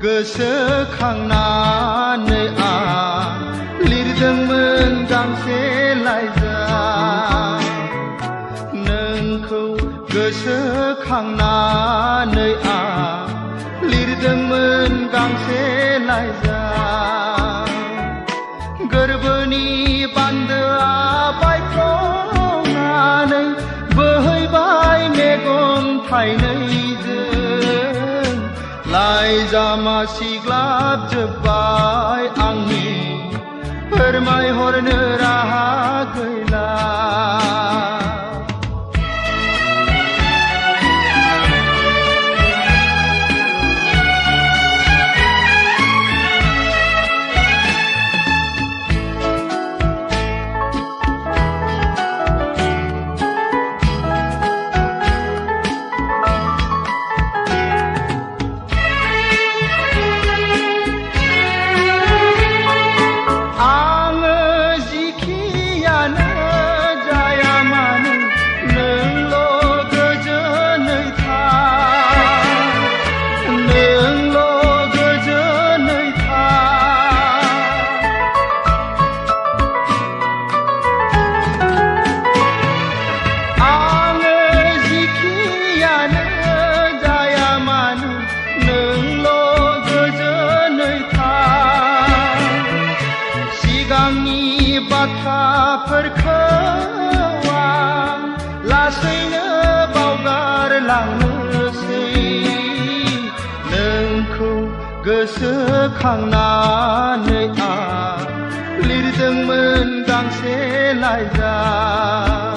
गोसोखांनानै आं लिरदोंमोन गांसे लाइजाम नोंखौ गोसोखांनानै आं लिरदोंमोन गांसे लाइजाम गोरबोनि बान्दोआ बायफ्लंनानै बोहैबाय मेगन थाइनैजों लाइजामा सिग्लाबजोब्बाय आंनि फोरमायहरनो राहा गैला बाथ्राफोरखौ आं लासैनो बावगारलांनोसै नोंखौ गोसोखांनानै आं लिरदोंमोन गांसे लाइजाम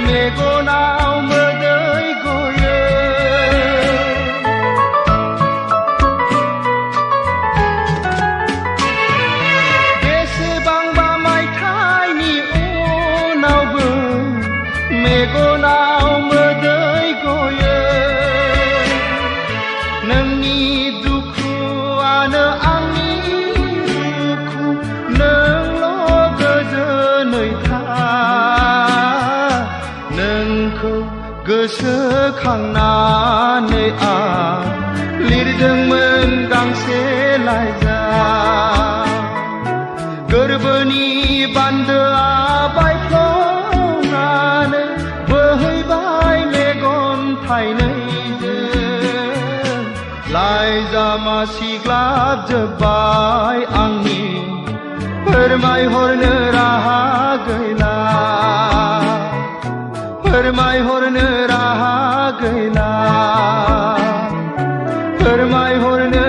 मेगनाव मोदै गयो बेसेबांबा मायथाइनि उनावबो मेगनाव मोदै गयो नोंनि दुखुआनो आंनि दुखु नोंल' गोजोनै था नोंखौ गोसोखांनानै आं लिरदोंमोन गांसे लाइजाम गोरबोनि बान्दोआ बायफ्लंनानै बोहैबाय मेगन थाइनैजों लाइजामा सिग्लाबजोब्बाय आंनि फोरमायहरनो राहा गैला फोरमायहरनो राहा गैला फोरमायहरनो